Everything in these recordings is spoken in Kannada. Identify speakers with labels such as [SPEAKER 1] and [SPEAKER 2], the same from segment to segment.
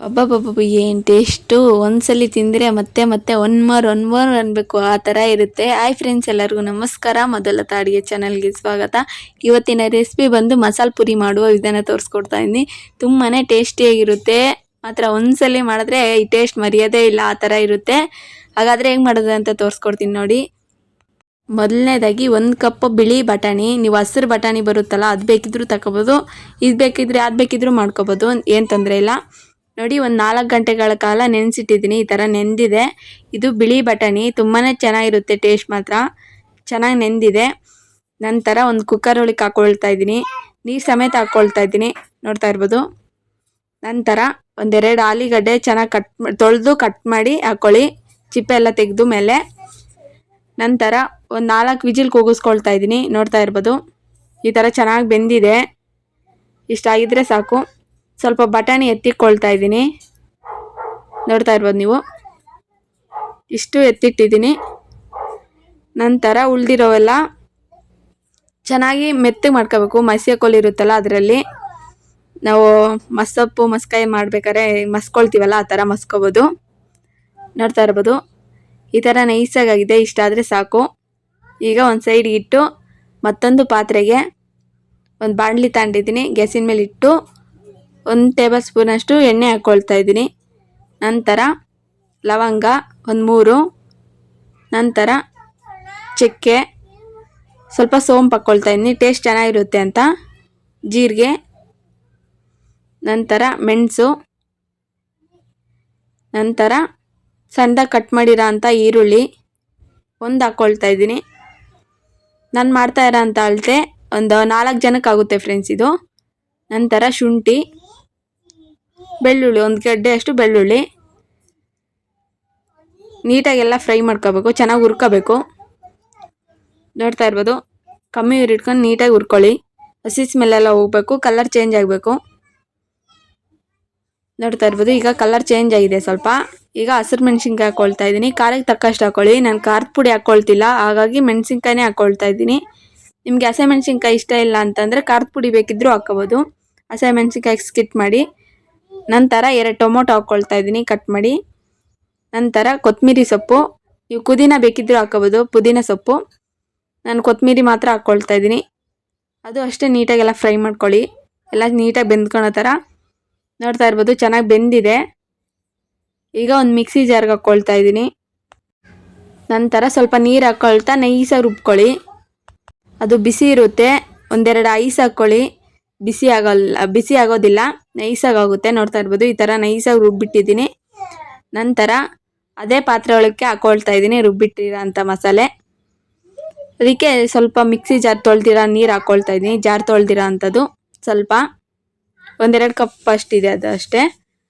[SPEAKER 1] ಅಬ್ಬಬ್ಬಬ್ಬ ಏನು ಟೇಸ್ಟು. ಒಂದ್ಸಲಿ ತಿಂದರೆ ಮತ್ತೆ ಮತ್ತೆ ಒನ್ ಮೋರ್ ಅನ್ಬೇಕು, ಆ ಥರ ಇರುತ್ತೆ. ಹಾಯ್ ಫ್ರೆಂಡ್ಸ್, ಎಲ್ಲರಿಗೂ ನಮಸ್ಕಾರ. ಮೊದಲ ಅಡುಗೆ ಚಾನಲ್ಗೆ ಸ್ವಾಗತ. ಇವತ್ತಿನ ರೆಸಿಪಿ ಬಂದು ಮಸಾಲೆ ಪುರಿ ಮಾಡುವ ವಿಧಾನ ತೋರಿಸ್ಕೊಡ್ತಾ ಇದ್ದೀನಿ. ತುಂಬಾ ಟೇಸ್ಟಿಯಾಗಿರುತ್ತೆ. ಮಾತ್ರ ಒಂದ್ಸಲಿ ಮಾಡಿದ್ರೆ ಈ ಟೇಸ್ಟ್ ಮರೆಯೋದೇ ಇಲ್ಲ, ಆ ಥರ ಇರುತ್ತೆ. ಹಾಗಾದರೆ ಹೆಂಗೆ ಮಾಡೋದು ಅಂತ ತೋರಿಸ್ಕೊಡ್ತೀನಿ ನೋಡಿ. ಮೊದಲನೇದಾಗಿ 1 ಕಪ್ ಬಿಳಿ ಬಟಾಣಿ, ನೀವು ಹಸಿರು ಬಟಾಣಿ ಬರುತ್ತಲ್ಲ ಅದು ಬೇಕಿದ್ರೂ ತಗೋಬೋದು, ಇದು ಬೇಕಿದ್ರೆ ಅದು ಬೇಕಿದ್ರೂ ಮಾಡ್ಕೋಬೋದು, ಏನು ತೊಂದರೆ ಇಲ್ಲ. ನೋಡಿ, ಒಂದು 4 ಗಂಟೆಗಳ ಕಾಲ ನೆನೆಸಿಟ್ಟಿದ್ದೀನಿ. ಈ ಥರ ನೆಂದಿದೆ. ಇದು ಬಿಳಿ ಬಟಾಣಿ, ತುಂಬಾ ಚೆನ್ನಾಗಿರುತ್ತೆ, ಟೇಸ್ಟ್ ಮಾತ್ರ ಚೆನ್ನಾಗಿ ನೆಂದಿದೆ. ನಂತರ ಒಂದು ಕುಕ್ಕರ್ ಒಳಗೆ ಹಾಕ್ಕೊಳ್ತಾ ಇದ್ದೀನಿ, ನೀರು ಸಮೇತ ಹಾಕ್ಕೊಳ್ತಾ ಇದ್ದೀನಿ, ನೋಡ್ತಾ ಇರ್ಬೋದು. ನಂತರ ಒಂದೆರಡು ಆಲೂಗಡ್ಡೆ ಚೆನ್ನಾಗಿ ತೊಳೆದು ಕಟ್ ಮಾಡಿ ಹಾಕ್ಕೊಳ್ಳಿ, ಚಿಪ್ಪೆ ಎಲ್ಲ ತೆಗೆದು ಮೇಲೆ. ನಂತರ ಒಂದು 4 ವಿಜಿಲ್ ಕೂಗಿಸ್ಕೊಳ್ತಾ ಇದ್ದೀನಿ, ನೋಡ್ತಾ ಇರ್ಬೋದು. ಈ ಥರ ಚೆನ್ನಾಗಿ ಬೆಂದಿದೆ, ಇಷ್ಟಾಗಿದ್ದರೆ ಸಾಕು. ಸ್ವಲ್ಪ ಬಟಾಣಿ ಎತ್ತಿಕೊಳ್ತಾ ಇದ್ದೀನಿ, ನೋಡ್ತಾ ಇರ್ಬೋದು ನೀವು. ಇಷ್ಟು ಎತ್ತಿಟ್ಟಿದ್ದೀನಿ. ನಂತರ ಉಳಿದಿರೋವೆಲ್ಲ ಚೆನ್ನಾಗಿ ಮೆತ್ತಗೆ ಮಾಡ್ಕೋಬೇಕು. ಮಸಿ ಕೋಲಿರುತ್ತಲ್ಲ ಅದರಲ್ಲಿ ನಾವು ಮಸ್ಸೊಪ್ಪು ಮಸ್ಕಾಯಿ ಮಾಡ್ಬೇಕಾದ್ರೆ ಮಸ್ಕೊಳ್ತೀವಲ್ಲ, ಆ ಥರ ಮಸ್ಕೋಬೋದು, ನೋಡ್ತಾ ಇರ್ಬೋದು. ಈ ಥರ ನೈಸಾಗಿದೆ, ಇಷ್ಟಾದರೆ ಸಾಕು. ಈಗ ಒಂದು ಸೈಡ್ಗೆ ಇಟ್ಟು ಮತ್ತೊಂದು ಪಾತ್ರೆಗೆ ಒಂದು ಬಾಣಲಿ ತಗೊಂಡಿದ್ದೀನಿ, ಗ್ಯಾಸಿನ ಮೇಲೆ ಇಟ್ಟು 1 ಟೇಬಲ್ ಸ್ಪೂನಷ್ಟು ಎಣ್ಣೆ ಹಾಕ್ಕೊಳ್ತಾ ಇದ್ದೀನಿ. ನಂತರ ಲವಂಗ ಒಂದು 3, ನಂತರ ಚಕ್ಕೆ, ಸ್ವಲ್ಪ ಸೋಂಪು ಹಾಕ್ಕೊಳ್ತಾ ಇದ್ದೀನಿ, ಟೇಸ್ಟ್ ಚೆನ್ನಾಗಿರುತ್ತೆ ಅಂತ, ಜೀರಿಗೆ, ನಂತರ ಮೆಣಸು, ನಂತರ ಸಣ್ಣದಾಗಿ ಕಟ್ ಮಾಡಿರೋ ಅಂಥ ಈರುಳ್ಳಿ ಒಂದು ಹಾಕ್ಕೊಳ್ತಾ ಇದ್ದೀನಿ. ನಾನು ಮಾಡ್ತಾ ಇರೋ ಅಂಥ ಅಳತೆ ಒಂದು 4 ಜನಕ್ಕೆ ಆಗುತ್ತೆ ಫ್ರೆಂಡ್ಸ್ ಇದು. ನಂತರ ಶುಂಠಿ, ಬೆಳ್ಳುಳ್ಳಿ, 1 ಗಡ್ಡೆ ಅಷ್ಟು ಬೆಳ್ಳುಳ್ಳಿ, ನೀಟಾಗೆಲ್ಲ ಫ್ರೈ ಮಾಡ್ಕೋಬೇಕು, ಚೆನ್ನಾಗಿ ಹುರ್ಕೋಬೇಕು, ನೋಡ್ತಾ ಇರ್ಬೋದು. ಕಮ್ಮಿ ಉರಿ ಇಟ್ಕೊಂಡು ನೀಟಾಗಿ ಹುರ್ಕೊಳ್ಳಿ, ಹಸಿ ಸ್ಮೆಲ್ಲೆಲ್ಲ ಹೋಗಬೇಕು, ಕಲರ್ ಚೇಂಜ್ ಆಗಬೇಕು, ನೋಡ್ತಾ ಇರ್ಬೋದು. ಈಗ ಕಲರ್ ಚೇಂಜ್ ಆಗಿದೆ ಸ್ವಲ್ಪ. ಈಗ ಹಸಿರು ಮೆಣಸಿನ್ಕಾಯಿ ಹಾಕ್ಕೊಳ್ತಾ ಇದ್ದೀನಿ, ಖಾರಕ್ಕೆ ತಕ್ಕಷ್ಟು ಹಾಕ್ಕೊಳ್ಳಿ. ನಾನು ಖಾರದ ಪುಡಿ ಹಾಕ್ಕೊಳ್ತಿಲ್ಲ, ಹಾಗಾಗಿ ಮೆಣಸಿನ್ಕಾಯಿನೇ ಹಾಕ್ಕೊಳ್ತಾ ಇದ್ದೀನಿ. ನಿಮಗೆ ಹಸಿ ಮೆಣಸಿನ್ಕಾಯಿ ಇಷ್ಟ ಇಲ್ಲ ಅಂತಂದರೆ ಖಾರದ ಪುಡಿ ಬೇಕಿದ್ದರೂ ಹಾಕ್ಕೋಬೋದು, ಹಸಿ ಮೆಣಸಿನ್ಕಾಯಿ ಸ್ಕಿಪ್ ಮಾಡಿ. ನಂತರ 2 ಟೊಮೊಟೊ ಹಾಕ್ಕೊಳ್ತಾ ಇದ್ದೀನಿ, ಕಟ್ ಮಾಡಿ. ನಂತರ ಕೊತ್ತಂಬರಿ ಸೊಪ್ಪು, ನೀವು ಪುದೀನ ಬೇಕಿದ್ದರೂ ಹಾಕ್ಕೋಬೋದು, ಪುದೀನ ಸೊಪ್ಪು. ನಾನು ಕೊತ್ತಂಬರಿ ಮಾತ್ರ ಹಾಕ್ಕೊಳ್ತಾ ಇದ್ದೀನಿ. ಅದು ಅಷ್ಟೇ ನೀಟಾಗೆಲ್ಲ ಫ್ರೈ ಮಾಡ್ಕೊಳ್ಳಿ, ಎಲ್ಲ ನೀಟಾಗಿ ಬೆಂದ್ಕೊಳೋ ಥರ, ನೋಡ್ತಾ ಇರ್ಬೋದು. ಚೆನ್ನಾಗಿ ಬೆಂದಿದೆ. ಈಗ ಒಂದು ಮಿಕ್ಸಿ ಜಾರ್ಗೆ ಹಾಕ್ಕೊಳ್ತಾ ಇದ್ದೀನಿ. ನಂತರ ಸ್ವಲ್ಪ ನೀರು ಹಾಕ್ಕೊಳ್ತಾ ನೈಸಾಗಿ ರುಬ್ಕೊಳ್ಳಿ, ಅದು ಬಿಸಿ ಇರುತ್ತೆ. 1-2 ಐಸ್ ಹಾಕ್ಕೊಳ್ಳಿ, ಬಿಸಿ ಆಗೋದಿಲ್ಲ, ನೈಸಾಗಿ ಆಗುತ್ತೆ, ನೋಡ್ತಾ ಇರ್ಬೋದು. ಈ ಥರ ನೈಸಾಗಿ ರುಬ್ಬಿಟ್ಟಿದ್ದೀನಿ. ನಂತರ ಅದೇ ಪಾತ್ರೆ ಒಳಕ್ಕೆ ಹಾಕ್ಕೊಳ್ತಾ ಇದ್ದೀನಿ ರುಬ್ಬಿಟ್ಟಿರೋ ಅಂಥ ಮಸಾಲೆ. ಅದಕ್ಕೆ ಸ್ವಲ್ಪ ಮಿಕ್ಸಿ ಜಾರ್ ತೊಳ್ದಿರೋ ನೀರು ಹಾಕ್ಕೊಳ್ತಾ ಇದ್ದೀನಿ, ಜಾರ್ ತೊಳ್ದಿರೋ ಅಂಥದ್ದು ಸ್ವಲ್ಪ 1-2 ಕಪ್ ಅಷ್ಟಿದೆ, ಅದು ಅಷ್ಟೇ,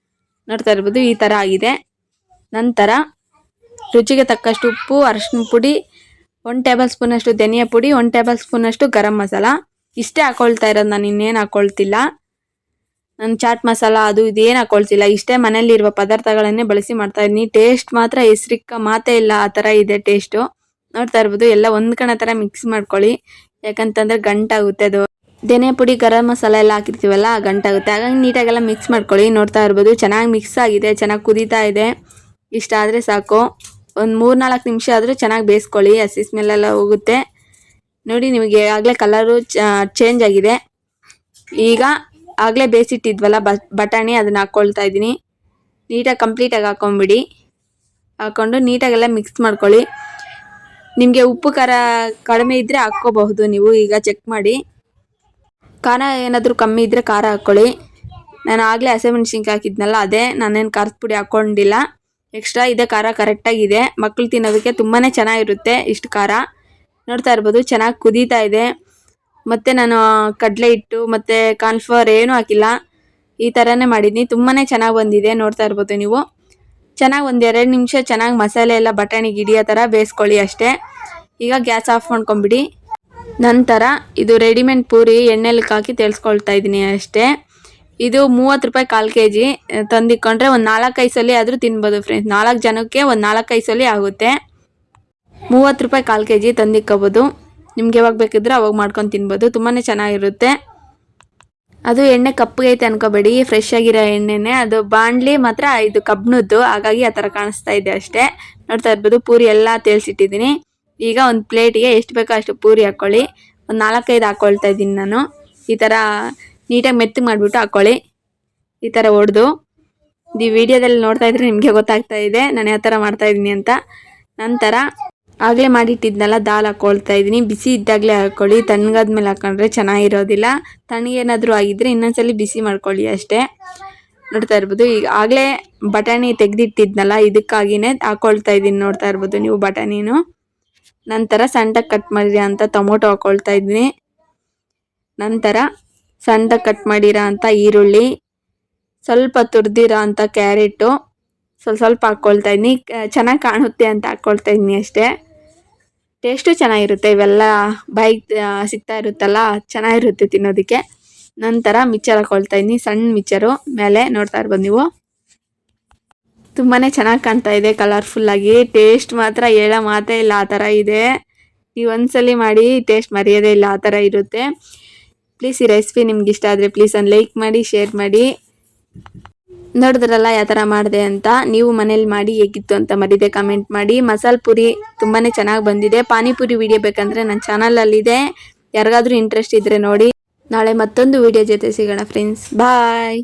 [SPEAKER 1] ನೋಡ್ತಾ ಇರ್ಬೋದು. ಈ ಥರ ಆಗಿದೆ. ನಂತರ ರುಚಿಗೆ ತಕ್ಕಷ್ಟು ಉಪ್ಪು, ಅರಿಶಿನ ಪುಡಿ, 1 ಟೇಬಲ್ ಸ್ಪೂನಷ್ಟು ಧನಿಯಾ ಪುಡಿ, 1 ಟೇಬಲ್ ಸ್ಪೂನಷ್ಟು ಗರಂ ಮಸಾಲ, ಇಷ್ಟೇ ಹಾಕ್ಕೊಳ್ತಾ ಇರೋದು. ನಾನು ಇನ್ನೇನು ಹಾಕ್ಕೊಳ್ತಿಲ್ಲ, ನಾನು ಚಾಟ್ ಮಸಾಲ ಅದು ಇದೇನು ಹಾಕ್ಕೊಳ್ತಿಲ್ಲ, ಇಷ್ಟೇ ಮನೆಯಲ್ಲಿರುವ ಪದಾರ್ಥಗಳನ್ನೇ ಬಳಸಿ ಮಾಡ್ತಾಯಿದ್ದೀನಿ. ಟೇಸ್ಟ್ ಮಾತ್ರ ಹೆಸ್ರಿಕ್ಕ ಮಾತೇ ಇಲ್ಲ, ಆ ಥರ ಇದೆ ಟೇಸ್ಟು, ನೋಡ್ತಾ ಇರ್ಬೋದು. ಎಲ್ಲ ಹೊಂದ್ಕೊಳ್ಳೋ ಥರ ಮಿಕ್ಸ್ ಮಾಡ್ಕೊಳ್ಳಿ, ಯಾಕಂತಂದರೆ ಗಂಟಾಗುತ್ತೆ. ಅದು ಧನಿಯಾ ಪುಡಿ ಗರಂ ಮಸಾಲ ಎಲ್ಲ ಹಾಕಿರ್ತೀವಲ್ಲ, ಗಂಟಾಗುತ್ತೆ, ಹಾಗಾಗಿ ನೀಟಾಗೆಲ್ಲ ಮಿಕ್ಸ್ ಮಾಡ್ಕೊಳ್ಳಿ, ನೋಡ್ತಾ ಇರ್ಬೋದು. ಚೆನ್ನಾಗಿ ಮಿಕ್ಸ್ ಆಗಿದೆ, ಚೆನ್ನಾಗಿ ಕುದೀತಾ ಇದೆ, ಇಷ್ಟ ಆದರೆ ಸಾಕು. ಒಂದು 3-4 ನಿಮಿಷ ಆದರೂ ಚೆನ್ನಾಗಿ ಬೇಯಿಸ್ಕೊಳ್ಳಿ, ಹಸಿ ಸ್ಮೆಲ್ಲೆಲ್ಲ ಹೋಗುತ್ತೆ. ನೋಡಿ, ನಿಮಗೆ ಆಗಲೇ ಕಲರು ಚೇಂಜ್ ಆಗಿದೆ. ಈಗ ಆಗಲೇ ಬೇಯಿಸಿಟ್ಟಿದ್ವಲ್ಲ ಬಟಾಣಿ, ಅದನ್ನು ಹಾಕ್ಕೊಳ್ತಾ ಇದ್ದೀನಿ. ನೀಟಾಗಿ ಕಂಪ್ಲೀಟಾಗಿ ಹಾಕ್ಕೊಂಬಿಡಿ, ಹಾಕ್ಕೊಂಡು ನೀಟಾಗೆಲ್ಲ ಮಿಕ್ಸ್ ಮಾಡ್ಕೊಳ್ಳಿ. ನಿಮಗೆ ಉಪ್ಪು ಖಾರ ಕಡಿಮೆ ಇದ್ದರೆ ಹಾಕ್ಕೋಬಹುದು ನೀವು, ಈಗ ಚೆಕ್ ಮಾಡಿ. ಖಾರ ಏನಾದರೂ ಕಮ್ಮಿ ಇದ್ದರೆ ಖಾರ ಹಾಕ್ಕೊಳ್ಳಿ. ನಾನು ಆಗಲೇ ಹಸಿಮೆಣ್ಸಿನ್ಕಾಯಿ ಹಾಕಿದ್ನಲ್ಲ, ಅದೇ, ನಾನೇನು ಖಾರದ ಪುಡಿ ಹಾಕ್ಕೊಂಡಿಲ್ಲ, ಎಕ್ಸ್ಟ್ರಾ ಇದೆ. ಖಾರ ಕರೆಕ್ಟಾಗಿದೆ, ಮಕ್ಕಳು ತಿನ್ನೋದಕ್ಕೆ ತುಂಬಾ ಚೆನ್ನಾಗಿರುತ್ತೆ ಇಷ್ಟು ಖಾರ, ನೋಡ್ತಾ ಇರ್ಬೋದು. ಚೆನ್ನಾಗಿ ಕುದೀತಾ ಇದೆ. ಮತ್ತು ನಾನು ಕಡಲೆ ಹಿಟ್ಟು ಮತ್ತು ಕಾರ್ನ್ಫ್ಲವರ್ ಏನೂ ಹಾಕಿಲ್ಲ, ಈ ಥರನೇ ಮಾಡಿದ್ದೀನಿ, ತುಂಬಾ ಚೆನ್ನಾಗಿ ಬಂದಿದೆ, ನೋಡ್ತಾ ಇರ್ಬೋದು ನೀವು. ಚೆನ್ನಾಗಿ 1-2 ನಿಮಿಷ ಚೆನ್ನಾಗಿ ಮಸಾಲೆ ಎಲ್ಲ ಬಟಾಣಿಗೆ ಹಿಡಿಯೋ ಥರ ಬೇಯಿಸ್ಕೊಳ್ಳಿ ಅಷ್ಟೇ. ಈಗ ಗ್ಯಾಸ್ ಆಫ್ ಮಾಡ್ಕೊಂಬಿಡಿ. ನಂತರ ಇದು ರೆಡಿಮೇಡ್ ಪೂರಿ ಎಣ್ಣೆಲಿ ಹಾಕಿ ತೆಳ್ಸ್ಕೊಳ್ತಾ ಇದ್ದೀನಿ ಅಷ್ಟೇ. ಇದು 30 ರೂಪಾಯಿ 1/4 kg ತಂದಿಕ್ಕೊಂಡ್ರೆ ಒಂದು 4-5 ಸಲ ಆದರೂ ತಿನ್ಬೋದು ಫ್ರೆಂಡ್ಸ್. 4 ಜನಕ್ಕೆ ಒಂದು 4-5 ಸಲ ಆಗುತ್ತೆ. 30 ರೂಪಾಯಿ 1/4 kg ತಂದಿಕ್ಕೋಬೋದು, ನಿಮ್ಗೆ ಯಾವಾಗ ಬೇಕಿದ್ರೆ ಅವಾಗ ಮಾಡ್ಕೊಂಡು ತಿನ್ಬೋದು, ತುಂಬಾ ಚೆನ್ನಾಗಿರುತ್ತೆ. ಅದು ಎಣ್ಣೆ ಕಪ್ಪಗೈತೆ ಅನ್ಕೋಬೇಡಿ, ಫ್ರೆಶ್ ಆಗಿರೋ ಎಣ್ಣೆನೆ ಅದು. ಬಾಣಲಿ ಮಾತ್ರ ಇದು ಕಬ್ಬಿಣದ್ದು, ಹಾಗಾಗಿ ಆ ಥರ ಕಾಣಿಸ್ತಾ ಇದೆ ಅಷ್ಟೇ. ನೋಡ್ತಾ ಇರ್ಬೋದು ಪೂರಿ ಎಲ್ಲ ತೇಲ್ಸಿಟ್ಟಿದ್ದೀನಿ. ಈಗ ಒಂದು ಪ್ಲೇಟಿಗೆ ಎಷ್ಟು ಬೇಕೋ ಅಷ್ಟು ಪೂರಿ ಹಾಕ್ಕೊಳ್ಳಿ. ಒಂದು 4-5 ಹಾಕ್ಕೊಳ್ತಾ ಇದ್ದೀನಿ ನಾನು. ಈ ಥರ ನೀಟಾಗಿ ಮೆತ್ತಗೆ ಮಾಡಿಬಿಟ್ಟು ಹಾಕ್ಕೊಳ್ಳಿ. ಈ ಥರ ಹೊಡೆದು ಈ ವಿಡಿಯೋದಲ್ಲಿ ನೋಡ್ತಾ ಇದ್ರೆ ನಿಮಗೆ ಗೊತ್ತಾಗ್ತಾ ಇದೆ ನಾನು ಯಾವ ಥರ ಮಾಡ್ತಾಯಿದ್ದೀನಿ ಅಂತ. ನಂತರ ಆಗಲೇ ಮಾಡಿಟ್ಟಿದ್ನಲ್ಲ ದಾಲ್ ಹಾಕ್ಕೊಳ್ತಾ ಇದ್ದೀನಿ. ಬಿಸಿ ಇದ್ದಾಗಲೇ ಹಾಕ್ಕೊಳ್ಳಿ, ತಣ್ಣಗಾದ್ಮೇಲೆ ಹಾಕೊಂಡ್ರೆ ಚೆನ್ನಾಗಿರೋದಿಲ್ಲ. ತಣ್ಣಗೇನಾದರೂ ಆಗಿದ್ದರೆ ಇನ್ನೊಂದ್ಸಲಿ ಬಿಸಿ ಮಾಡ್ಕೊಳ್ಳಿ ಅಷ್ಟೇ. ನೋಡ್ತಾ ಇರ್ಬೋದು ಈಗ ಆಗಲೇ ಬಟಾಣಿ ತೆಗೆದಿಟ್ಟಿದ್ನಲ್ಲ, ಇದಕ್ಕಾಗಿಯೇ ಹಾಕ್ಕೊಳ್ತಾ ಇದ್ದೀನಿ. ನೋಡ್ತಾ ಇರ್ಬೋದು ನೀವು ಬಟಾಣಿನೂ. ನಂತರ ಸಣ್ಣದಾಗಿ ಕಟ್ ಮಾಡಿರೋ ಅಂಥ ಟೊಮೊಟೊ ಹಾಕ್ಕೊಳ್ತಾ ಇದ್ದೀನಿ. ನಂತರ ಸಣ್ಣದಾಗಿ ಕಟ್ ಮಾಡಿರೋ ಅಂಥ ಈರುಳ್ಳಿ, ಸ್ವಲ್ಪ ತುರಿದಿರೋ ಅಂಥ ಕ್ಯಾರೆಟು ಸ್ವಲ್ಪ ಹಾಕ್ಕೊಳ್ತಾ ಇದ್ದೀನಿ. ಚೆನ್ನಾಗಿ ಕಾಣುತ್ತೆ ಅಂತ ಹಾಕ್ಕೊಳ್ತಾ ಇದ್ದೀನಿ ಅಷ್ಟೇ. ಟೇಸ್ಟು ಚೆನ್ನಾಗಿರುತ್ತೆ, ಇವೆಲ್ಲ ಬಾಯಿಗೆ ಸಿಗ್ತಾ ಇರುತ್ತಲ್ಲ, ಚೆನ್ನಾಗಿರುತ್ತೆ ತಿನ್ನೋದಕ್ಕೆ. ನಂತರ ಮಿಕ್ಚರ್ ಹಾಕ್ಕೊಳ್ತಾ ಇದ್ದೀನಿ, ಸಣ್ಣ ಮಿಕ್ಚರು ಮೇಲೆ. ನೋಡ್ತಾ ಇರ್ಬೋದು ನೀವು, ತುಂಬಾ ಚೆನ್ನಾಗಿ ಕಾಣ್ತಾ ಇದೆ ಕಲರ್ಫುಲ್ಲಾಗಿ. ಟೇಸ್ಟ್ ಮಾತ್ರ ಹೇಳೋ ಮಾತೇ ಇಲ್ಲ, ಆ ಥರ ಇದೆ. ನೀವು ಒಂದ್ಸಲಿ ಮಾಡಿ ಟೇಸ್ಟ್ ಮರೆಯೋದೇ ಇಲ್ಲ, ಆ ಥರ ಇರುತ್ತೆ. ಪ್ಲೀಸ್ ಈ ರೆಸಿಪಿ ನಿಮ್ಗೆ ಇಷ್ಟ ಆದರೆ ಪ್ಲೀಸ್ ಒಂದು ಲೈಕ್ ಮಾಡಿ, ಶೇರ್ ಮಾಡಿ. ನೋಡಿದ್ರಲ್ಲ ಯಾವ ಥರ ಮಾಡಿದೆ ಅಂತ. ನೀವು ಮನೇಲಿ ಮಾಡಿ ಹೇಗಿತ್ತು ಅಂತ ಮರೀದೆ ಕಮೆಂಟ್ ಮಾಡಿ. ಮಸಾಲೆ ಪೂರಿ ತುಂಬಾ ಚೆನ್ನಾಗಿ ಬಂದಿದೆ. ಪಾನಿಪುರಿ ವಿಡಿಯೋ ಬೇಕಂದರೆ ನನ್ನ ಚಾನಲಲ್ಲಿದೆ, ಯಾರಿಗಾದ್ರೂ ಇಂಟ್ರೆಸ್ಟ್ ಇದ್ದರೆ ನೋಡಿ. ನಾಳೆ ಮತ್ತೊಂದು ವಿಡಿಯೋ ಜೊತೆ ಸಿಗೋಣ ಫ್ರೆಂಡ್ಸ್, ಬಾಯ್.